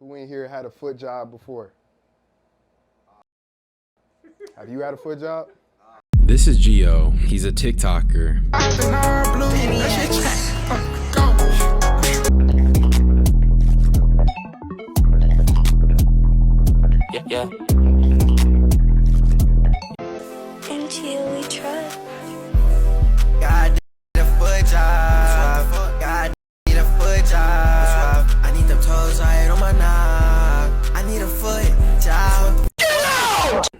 Who in here had a foot job before? Have you had a foot job? This is Gio. He's a TikToker. Yeah. Until we try. God need a foot job. God need a foot job. I need them toes right on my knob. I need a foot job.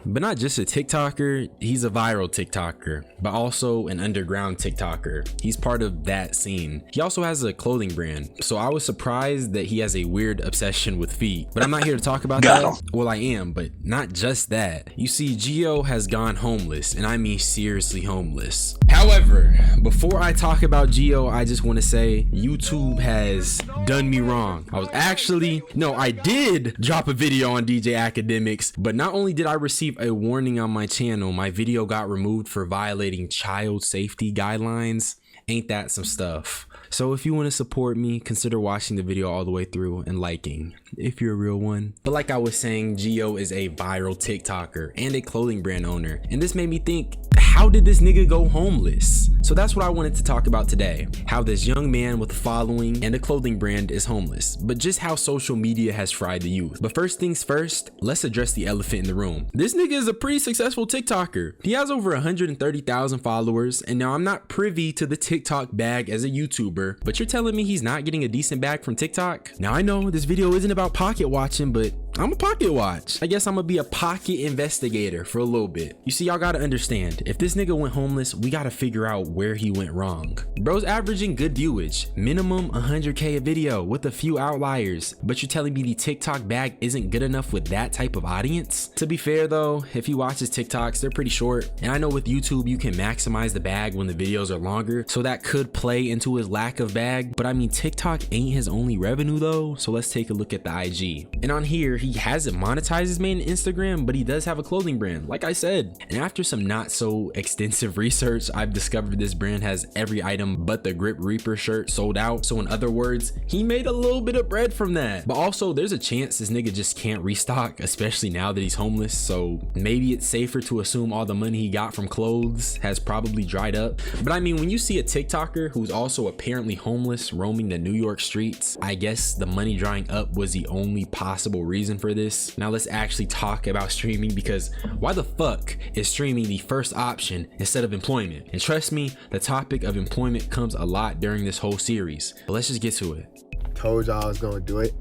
But not just a TikToker, he's a viral TikToker, but also an underground TikToker. He's part of that scene. He also has a clothing brand, so I was surprised that he has a weird obsession with feet. But I'm not here to talk about that. Well, I am, but not just that. You see, Gio has gone homeless, and I mean seriously homeless. However, before I talk about Gio, I just want to say YouTube has done me wrong. I did drop a video on DJ Academics, but not only did I receive a warning on my channel, my video got removed for violating child safety guidelines. Ain't that some stuff? So if you want to support me, consider watching the video all the way through and liking if you're a real one. But like I was saying, Gio is a viral TikToker and a clothing brand owner, and this made me think, how did this nigga go homeless? So that's what I wanted to talk about today. How this young man with a following and a clothing brand is homeless, but just how social media has fried the youth. But first things first, let's address the elephant in the room. This nigga is a pretty successful TikToker. He has over 130,000 followers, and now I'm not privy to the TikTok bag as a YouTuber, but you're telling me he's not getting a decent bag from TikTok? Now I know this video isn't about pocket watching, but I'm a pocket watch. I guess I'm gonna be a pocket investigator for a little bit. You see, y'all gotta understand, if this nigga went homeless, we gotta figure out where he went wrong. Bro's averaging good viewage, minimum 100K a video with a few outliers, but you're telling me the TikTok bag isn't good enough with that type of audience? To be fair though, if he watches TikToks, they're pretty short, and I know with YouTube you can maximize the bag when the videos are longer, so that could play into his lack of bag, but I mean TikTok ain't his only revenue though, so let's take a look at the IG. And on here, he hasn't monetized his main Instagram, but he does have a clothing brand, like I said. And after some not so extensive research, I've discovered this brand has every item but the Grip Reaper shirt sold out. So in other words, he made a little bit of bread from that. But also there's a chance this nigga just can't restock, especially now that he's homeless. So maybe it's safer to assume all the money he got from clothes has probably dried up. But I mean, when you see a TikToker who's also apparently homeless roaming the New York streets, I guess the money drying up was the only possible reason for this. Now let's actually talk about streaming, because why the fuck is streaming the first option instead of employment? And trust me, the topic of employment comes a lot during this whole series, but let's just get to it. Told y'all I was gonna do it.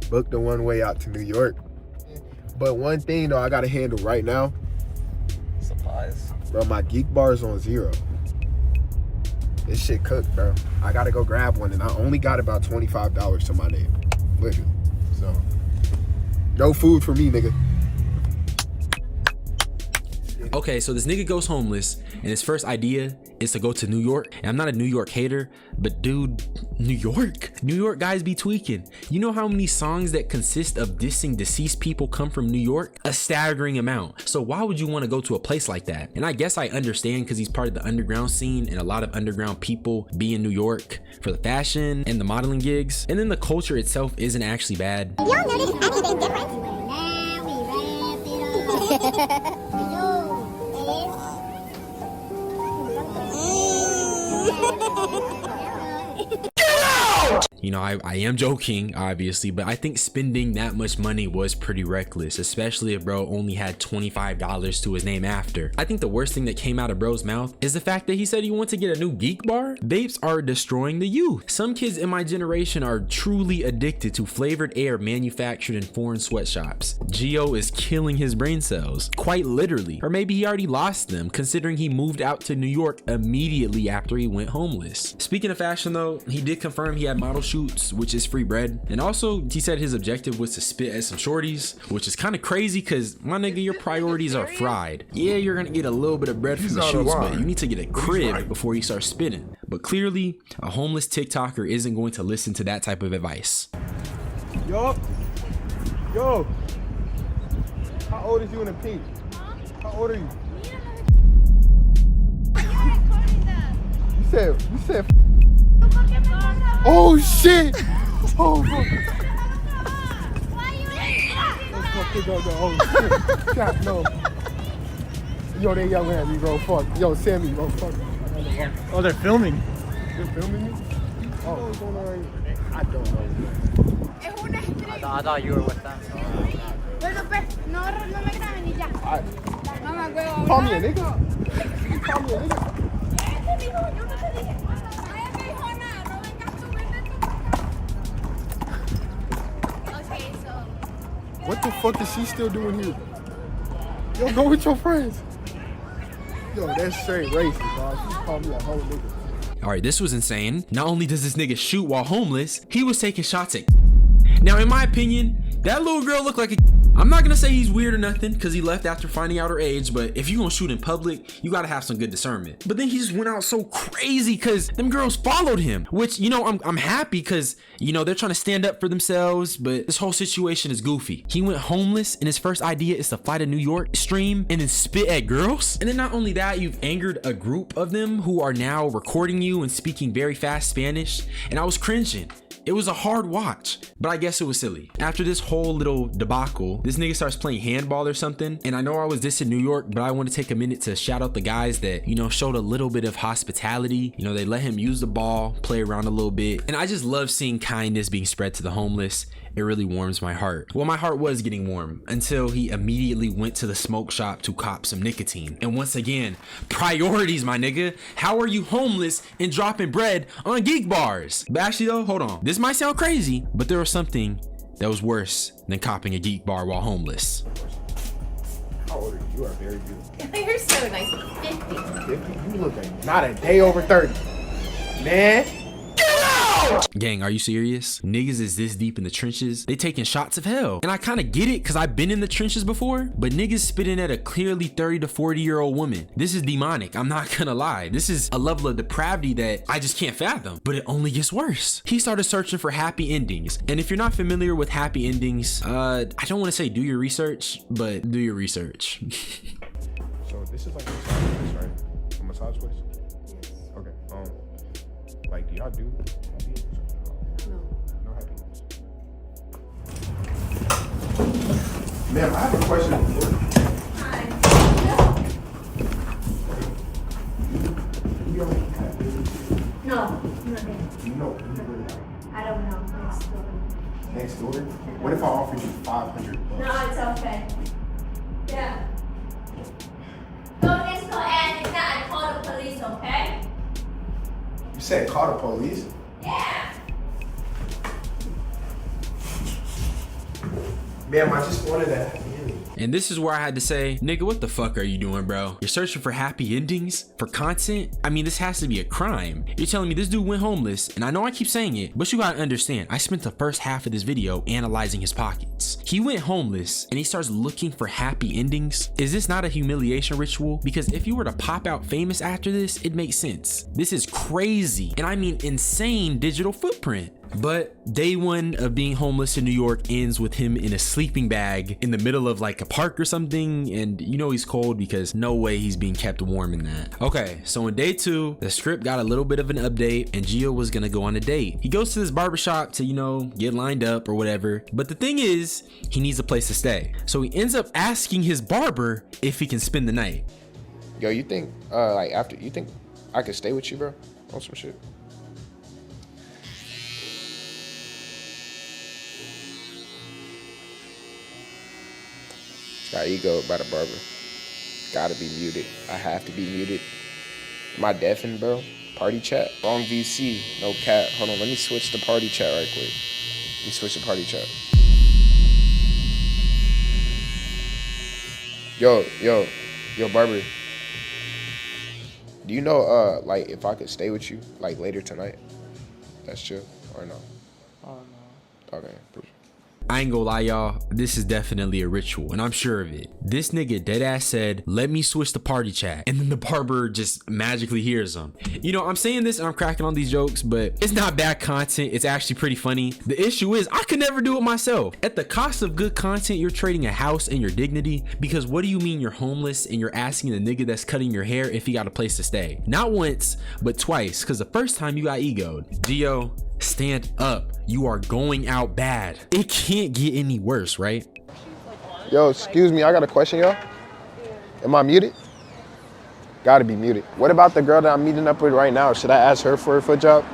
Booked the one way out to New York. But one thing though I gotta handle right now. Supplies. Bro, my geek bar is on 0. This shit cooked, bro. I gotta go grab one, and I only got about $25 to my name. Literally. So no food for me, nigga. Okay, so this nigga goes homeless, and his first idea is to go to New York. And I'm not a New York hater, but dude, New York guys be tweaking. You know how many songs that consist of dissing deceased people come from New York? A staggering amount. So why would you want to go to a place like that? And I guess I understand, because he's part of the underground scene, and a lot of underground people be in New York for the fashion and the modeling gigs. And then the culture itself isn't actually bad. Y'all notice anything different? You know, I am joking, obviously, but I think spending that much money was pretty reckless, especially if bro only had $25 to his name after. I think the worst thing that came out of bro's mouth is the fact that he said he wants to get a new geek bar. Vapes are destroying the youth. Some kids in my generation are truly addicted to flavored air manufactured in foreign sweatshops. Gio is killing his brain cells, quite literally. Or maybe he already lost them, considering he moved out to New York immediately after he went homeless. Speaking of fashion though, he did confirm he had model shoots, which is free bread. And also he said his objective was to spit at some shorties, which is kind of crazy, because my nigga, your priorities are fried. Yeah, you're gonna get a little bit of bread from the shoots, but you need to get a crib before you start spitting. But clearly a homeless TikToker isn't going to listen to that type of advice. Yo, how old is you in the pink? How old are you? You said oh shit! Oh, Oh, shit. God, no. Yo, they yelling at me, bro. Fuck. Yo, Sammy, bro. Fuck. Oh, they're filming. They're filming me? Oh, what's going on right here? I don't know. I thought you were with them. Call me a nigga. You call me a nigga. What the fuck is she still doing here? Yo, go with your friends. Yo, that's straight racist, dog. She called me a whole nigga. All right, this was insane. Not only does this nigga shoot while homeless, he was taking shots at. Now, in my opinion, that little girl looked like a. I'm not gonna say he's weird or nothing because he left after finding out her age, but if you gonna shoot in public, you gotta have some good discernment. But then he just went out so crazy because them girls followed him, which, you know, I'm happy because, you know, they're trying to stand up for themselves, but this whole situation is goofy. He went homeless and his first idea is to fly to New York, stream, and then spit at girls. And then not only that, you've angered a group of them who are now recording you and speaking very fast Spanish, and I was cringing. It was a hard watch, but I guess it was silly. After this whole little debacle, this nigga starts playing handball or something. And I know I was this in New York, but I want to take a minute to shout out the guys that, you know, showed a little bit of hospitality. You know, they let him use the ball, play around a little bit. And I just love seeing kindness being spread to the homeless. It really warms my heart. Well, my heart was getting warm until he immediately went to the smoke shop to cop some nicotine. And once again, priorities, my nigga. How are you homeless and dropping bread on geek bars? But actually though, hold on. This might sound crazy, but there was something that was worse than copping a geek bar while homeless. How old are you? You are very beautiful. You're so nice. 50. 50? You look like not a day over 30. Man. Gang, are you serious? Niggas is this deep in the trenches. They taking shots of hell. And I kind of get it because I've been in the trenches before, but niggas spitting at a clearly 30 to 40-year-old woman. This is demonic. I'm not gonna lie. This is a level of depravity that I just can't fathom, but it only gets worse. He started searching for happy endings. And if you're not familiar with happy endings, I don't want to say do your research, but do your research. So this is like a massage place, right? A massage place? Yes. Okay. Like, do y'all do happy endings? No. No happy endings. Ma'am, I have a question. Hi. You don't have happy endings? No, not there. You know, where they are. I don't know. Next door. Next door? What if I offered you $500? No, it's okay. Yeah. Go next door and if not, I call the police, okay? You said call the police? Yeah. Ma'am, I just wanted a happy ending. And this is where I had to say, nigga, what the fuck are you doing, bro? You're searching for happy endings? For content? I mean, this has to be a crime. You're telling me this dude went homeless, and I know I keep saying it, but you gotta understand, I spent the first half of this video analyzing his pockets. He went homeless, and he starts looking for happy endings. Is this not a humiliation ritual? Because if you were to pop out famous after this, it makes sense. This is crazy, and I mean insane digital footprint. But day one of being homeless in New York ends with him in a sleeping bag in the middle of like a park or something, and you know he's cold because no way he's being kept warm in that. Okay, so on day two, the script got a little bit of an update and Gio was gonna go on a date. He goes to this barbershop to, you know, get lined up or whatever, but the thing is, he needs a place to stay. So he ends up asking his barber if he can spend the night. Yo, you think, you think I could stay with you, bro? On some shit? Got ego by the barber. Gotta be muted. I have to be muted. Am I deafened, bro? Party chat? Wrong VC. No cap. Hold on, let me switch to party chat right quick. Let me switch to party chat. Yo, barber. Do you know, like, if I could stay with you, like, later tonight? That's chill, or no? Oh, no. Okay, appreciate it. I ain't gonna lie, y'all, this is definitely a ritual, and I'm sure of it. This nigga deadass said, let me switch to party chat, and then the barber just magically hears him. You know, I'm saying this and I'm cracking on these jokes, but it's not bad content. It's actually pretty funny. The issue is, I could never do it myself. At the cost of good content, you're trading a house and your dignity, because what do you mean you're homeless and you're asking the nigga that's cutting your hair if he got a place to stay? Not once, but twice, because the first time you got egoed. Gio, stand up. You are going out bad. It can't get any worse, right? Yo, excuse me, I got a question, yo. Am I muted? Gotta be muted. What about the girl that I'm meeting up with right now? Should I ask her for a foot job?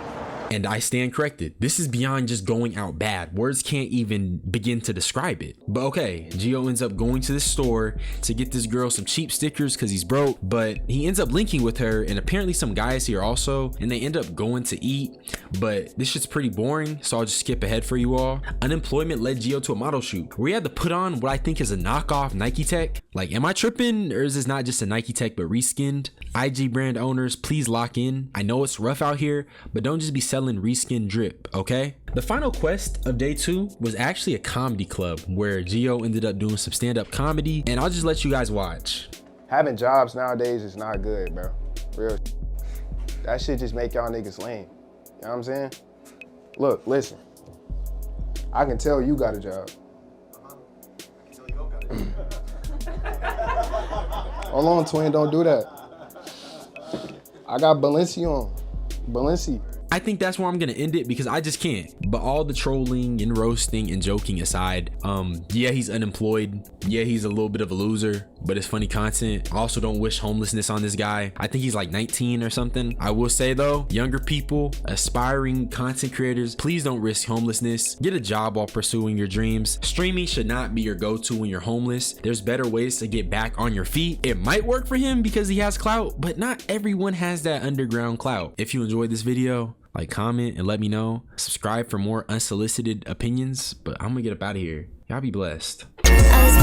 And I stand corrected. This is beyond just going out bad. Words can't even begin to describe it. But okay, Gio ends up going to the store to get this girl some cheap stickers because he's broke, but he ends up linking with her and apparently some guys here also, and they end up going to eat. But this shit's pretty boring, so I'll just skip ahead for you all. Unemployment led Gio to a model shoot where he had to put on what I think is a knockoff Nike Tech. Like, am I tripping, or is this not just a Nike Tech but reskinned? IG brand owners, please lock in. I know it's rough out here, but don't just be selling reskin drip, okay? The final quest of day 2 was actually a comedy club where Gio ended up doing some stand-up comedy, and I'll just let you guys watch. Having jobs nowadays is not good, bro. Real. That shit just make y'all niggas lame. You know what I'm saying? Look, listen. I can tell you got a job. Hold on, twin, don't do that. I got Balenci on. Balenci. I think that's where I'm gonna end it because I just can't. But all the trolling and roasting and joking aside, yeah, he's unemployed. Yeah, he's a little bit of a loser, but it's funny content. I also don't wish homelessness on this guy. I think he's like 19 or something. I will say though, younger people, aspiring content creators, please don't risk homelessness. Get a job while pursuing your dreams. Streaming should not be your go-to when you're homeless. There's better ways to get back on your feet. It might work for him because he has clout, but not everyone has that underground clout. If you enjoyed this video, like, comment and let me know. Subscribe for more unsolicited opinions, but I'm gonna get up out of here. Y'all be blessed. I was